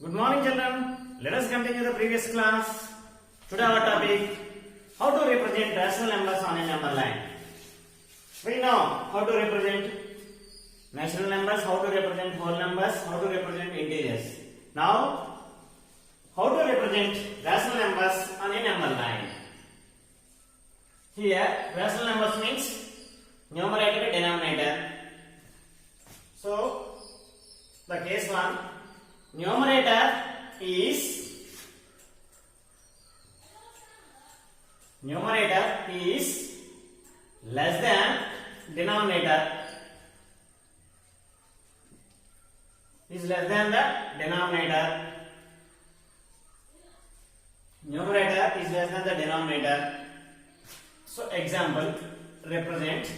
Good morning, children. Let us continue the previous class. Today our topic, how to represent rational numbers on a number line. We know how to represent natural numbers, how to represent whole numbers, how to represent integers. Now, how to represent rational numbers on a number line. Here, rational numbers means numerator and denominator. So, the case one, numerator is less than denominator, is less than the denominator. Numerator is less than the denominator. So example, represent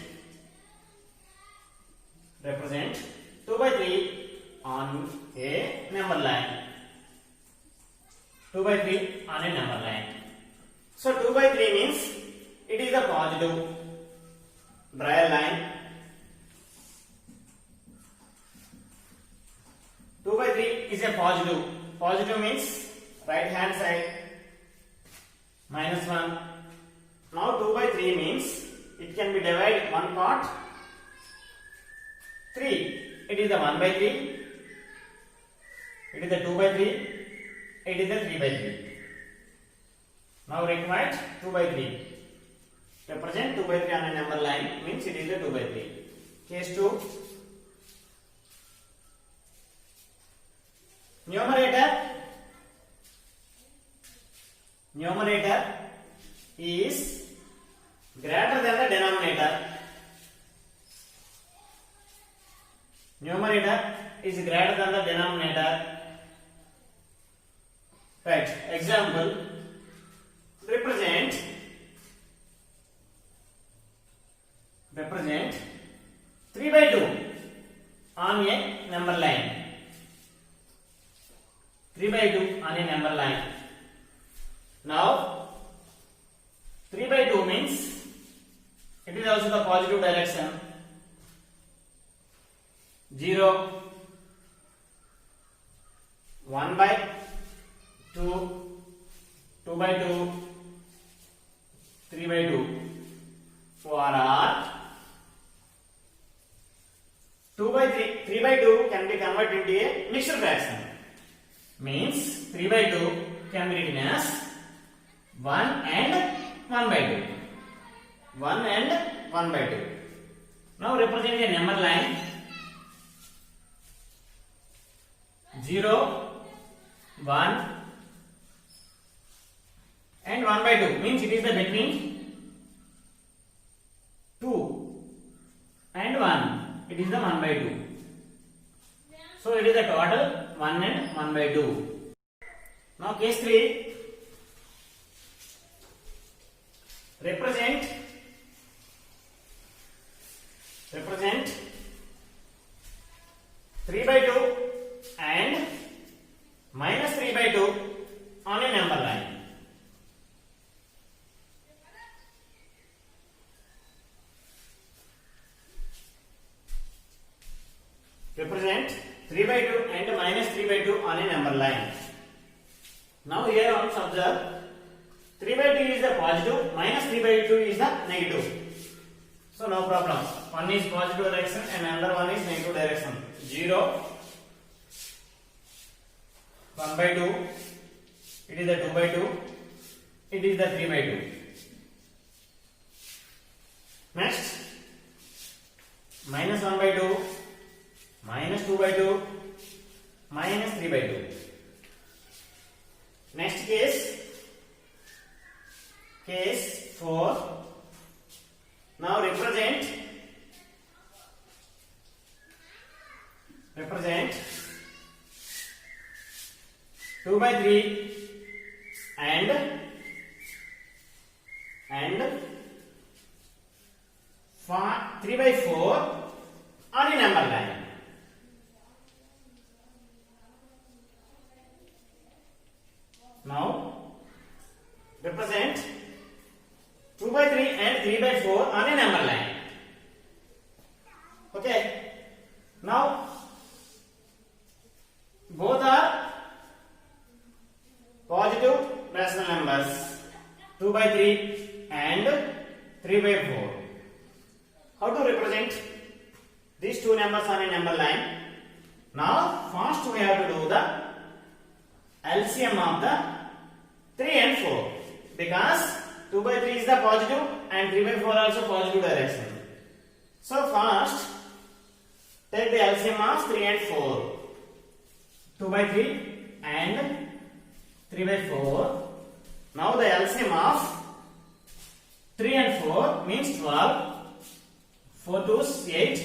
2 by 3 on a number line. 2 by 3 on a number line. So 2 by 3 means it is a positive. Draw a line. 2 by 3 is a positive. Positive means right hand side minus 1. Now 2 by 3 means it can be divided one part 3. It is the 1 by 3. It is the 2 by 3. It is the 3 by 3. Now write 2 by 3. Represent 2 by 3 on a number line means it is the 2 by 3. Case 2. Numerator is greater than the denominator. Numerator is greater than the denominator. Right. Example, represent 3 by 2 on a number line. 3 by 2 on a number line. Now 3 by 2 means it is also the positive direction. 0, 1 by 2, 2 by 2, 3 by 2. Or 2 by 3, 3 by 2 can be converted into a mixed fraction. Means 3 by 2 can be written as 1 and 1 by 2. 1 and 1 by 2. Now represent a number line. 0, 1 and 1 by 2 means it is the between 2 and 1. It is the 1 by 2. So it is the total 1 and 1 by 2. Now case 3. Represent 3 by 2 and minus 3 by 2 on a number line. Represent 3 by 2 and minus 3 by 2 on a number line. Now here on observe 3 by 2 is the positive, minus 3 by 2 is the negative. So no problem. One is positive direction and another one is negative direction. 0, 1 by 2, it is the 2 by 2, it is the 3 by 2. Next, minus 1 by 2, minus 2 by 2, minus 3 by 2. Next case 4. Now represent 2 by 3 and 3 by 4 on a number line. Now represent 2 by 3 and 3 by 4 on a number line. Okay. Now both are numbers 2 by 3 and 3 by 4. How to represent these two numbers on a number line? Now first we have to do the LCM of the 3 and 4 because 2 by 3 is the positive and 3 by 4 also positive direction. So first take the LCM of 3 and 4. 2 by 3 and 3 by 4. Now the LCM of 3 and 4 means 12. 4 to 8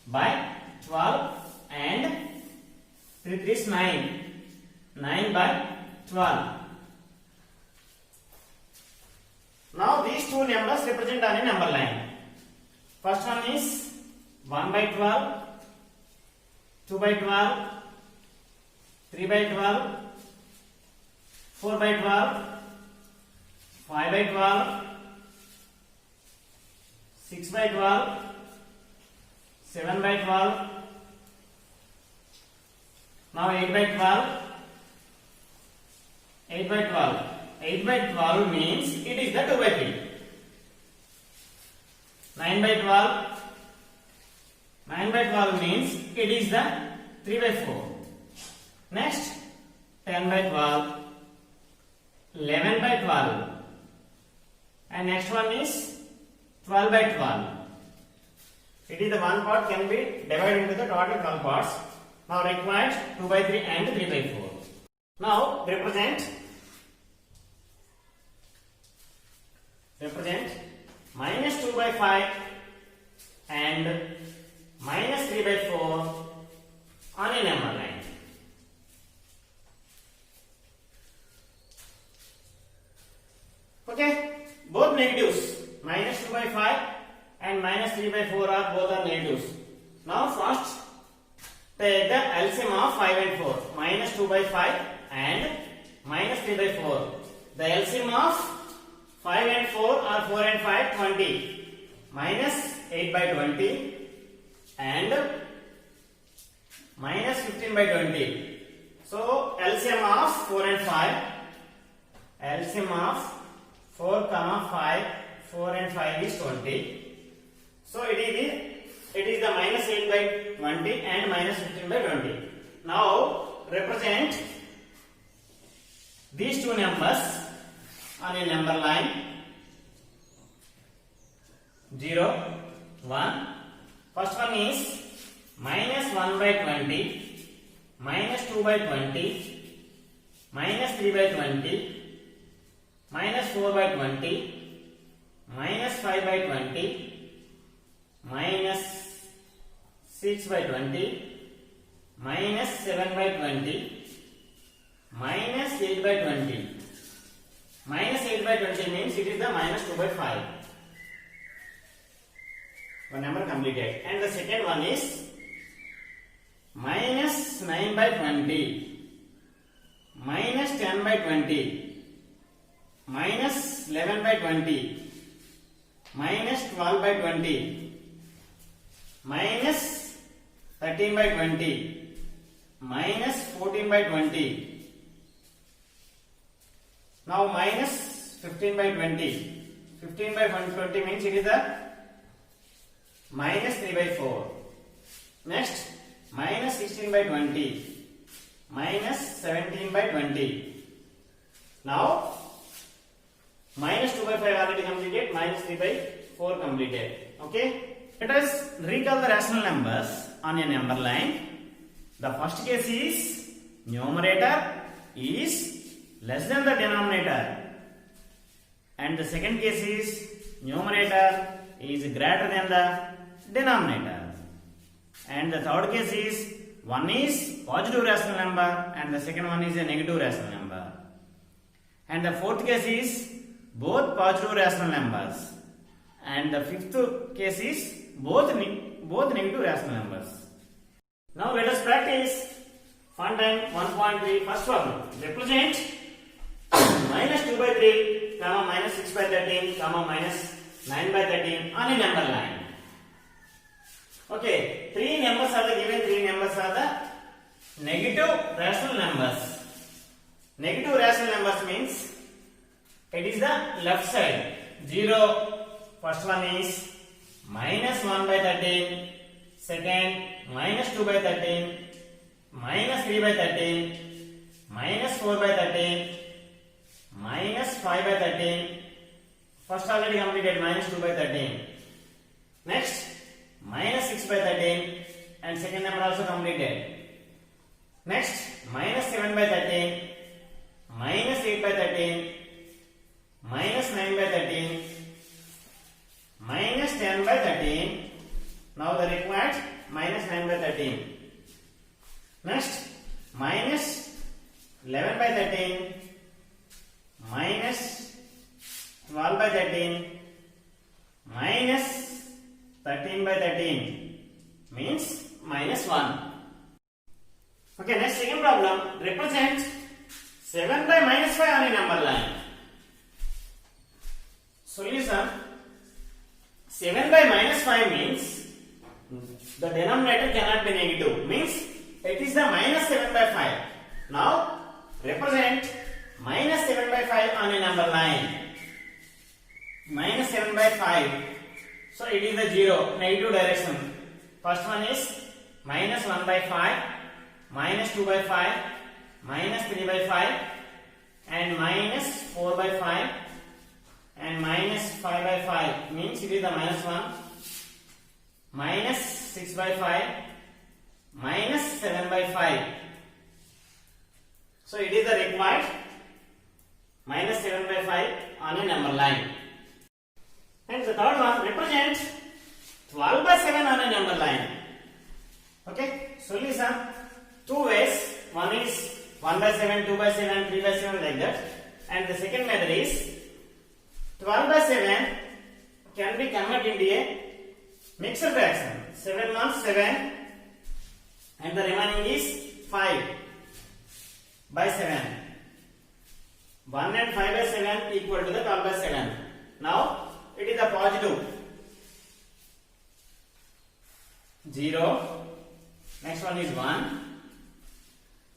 by 12 and 3 3 is 9. 9 by 12. Now these two numbers represent on a number line. First one is 1 by 12, 2 by 12, 3 by 12, 4 by 12, 5 by 12, 6 by 12, 7 by 12, now 8 by 12, 8 by 12. 8 by 12 means it is the 2 by 3. 9 by 12. 9 by 12 means it is the 3 by 4. Next 10 by 12. 11 by 12. And next one is 12 by 12. It is the one part can be divided into the total 12 parts. Now required 2 by 3 and 3 by 4. Now represent minus 2 by 5 and minus 3 by 4 on a number line. Okay, both negatives, minus 2 by 5 and minus 3 by 4 are both are negatives. Now first take the LCM of 5 and 4, minus 2 by 5 and minus 3 by 4. The LCM of 5 and 4 are 4 and 5, 20. Minus 8 by 20 and minus 15 by 20. So LCM of 4 and 5. LCM of 4, 5, 4 and 5 is 20. So it is the minus 8 by 20 and minus 15 by 20. Now represent these two numbers on a number line 0, 1. First one is minus 1 by 20, minus 2 by 20, minus 3 by 20, minus 4 by 20, minus 5 by 20, minus 6 by 20, minus 7 by 20, minus 8 by 20. Minus 8 by 20 means it is the minus 2 by 5. One number completed. And the second one is minus 9 by 20, minus 10 by 20, minus 11 by 20, minus 12 by 20, minus 13 by 20, minus 14 by 20. Now minus 15 by 20. 15 by 20 means it is the minus 3 by 4. Next minus 16 by 20. Minus 17 by 20. Now minus 2 by 5 already completed. Minus 3 by 4 completed. Okay. Let us recall the rational numbers on a number line. The first case is numerator is less than the denominator, and the second case is numerator is greater than the denominator, and the third case is one is positive rational number and the second one is a negative rational number, and the fourth case is both positive rational numbers, and the fifth case is both negative rational numbers. Now let us practice fun time 1.3. First problem, represent minus 2 by 3, comma minus 6 by 13, comma minus 9 by 13 on a number line. Okay, three numbers are the given. Three numbers are the negative rational numbers. Negative rational numbers means It is the left side. 0. First one is minus 1 by 13. Second, minus 2 by 13. Minus 3 by 13. Minus 4 by 13. Minus 5 by 13. First already completed, minus 2 by 13. Next, minus 6 by 13. And second number also completed. Next, minus 7 by 13. Minus 8 by 13. Minus 9 by 13. Minus 10 by 13. Now the required minus 9 by 13. Next, minus 11 by 13. Minus 12 by 13. Minus 13 by 13 means minus 1. Okay, next second problem. Represent 7 by minus 5 on a number line. Solution. 7 by minus 5 means the denominator cannot be negative. Means it is the minus 7 by 5. Now represent minus 7 by 5 on a number line. Minus 7 by 5. So it is the 0, negative direction. First one is minus 1 by 5, minus 2 by 5, minus 3 by 5, and minus 4 by 5, and minus 5 by 5 means it is the minus 1, minus 6 by 5, minus 7 by 5. So it is the required minus 7 by 5 on a number line. And the third one, represent 12 by 7 on a number line. Okay, solution. Two ways. One is 1 by 7, 2 by 7, 3 by 7 like that. And the second method is 12 by 7 can be converted into a mixed fraction. 7 1 7 and the remaining is 5 by 7. 1 and 5 by 7 equal to the 12 by 7. Now it is a positive 0. Next one is 1.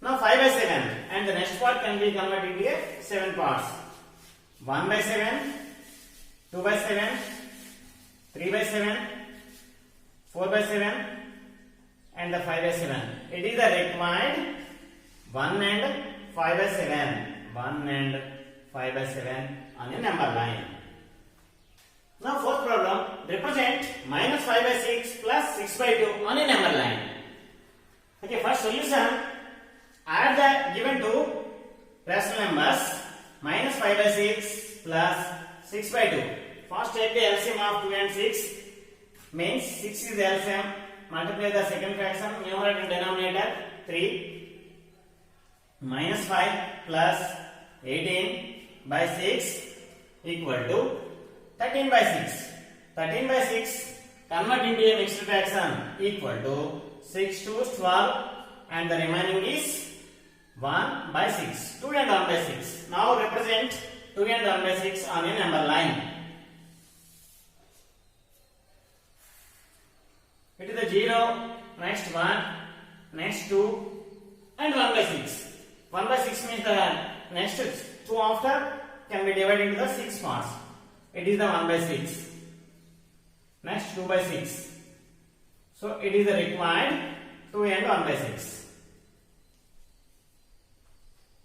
Now 5 by 7 and the next part can be converted into 7 parts. 1 by 7, 2 by 7, 3 by 7, 4 by 7 and the 5 by 7. It is the required 1 and 5 by 7. 1 and 5 by 7 on a number line. Now fourth problem, represent minus 5 by 6 plus 6 by 2 on a number line. Okay, first solution, add the given two rational numbers minus 5 by 6 plus 6 by 2. First take the LCM of 2 and 6 means 6 is the LCM. Multiply the second fraction, numerator and denominator 3 minus 5 plus 18 by 6 equal to 13 by 6. 13 by 6 convert into a mixed fraction equal to 6 to 12 and the remaining is 1 by 6. 2 and 1 by 6. Now represent 2 and 1 by 6 on a number line. It is the 0, next 1, next 2 and 1 by 6. 1 by 6 means the next 2 after can be divided into the 6 parts. It is the 1 by 6. Next 2 by 6. So it is the required 2 and 1 by 6.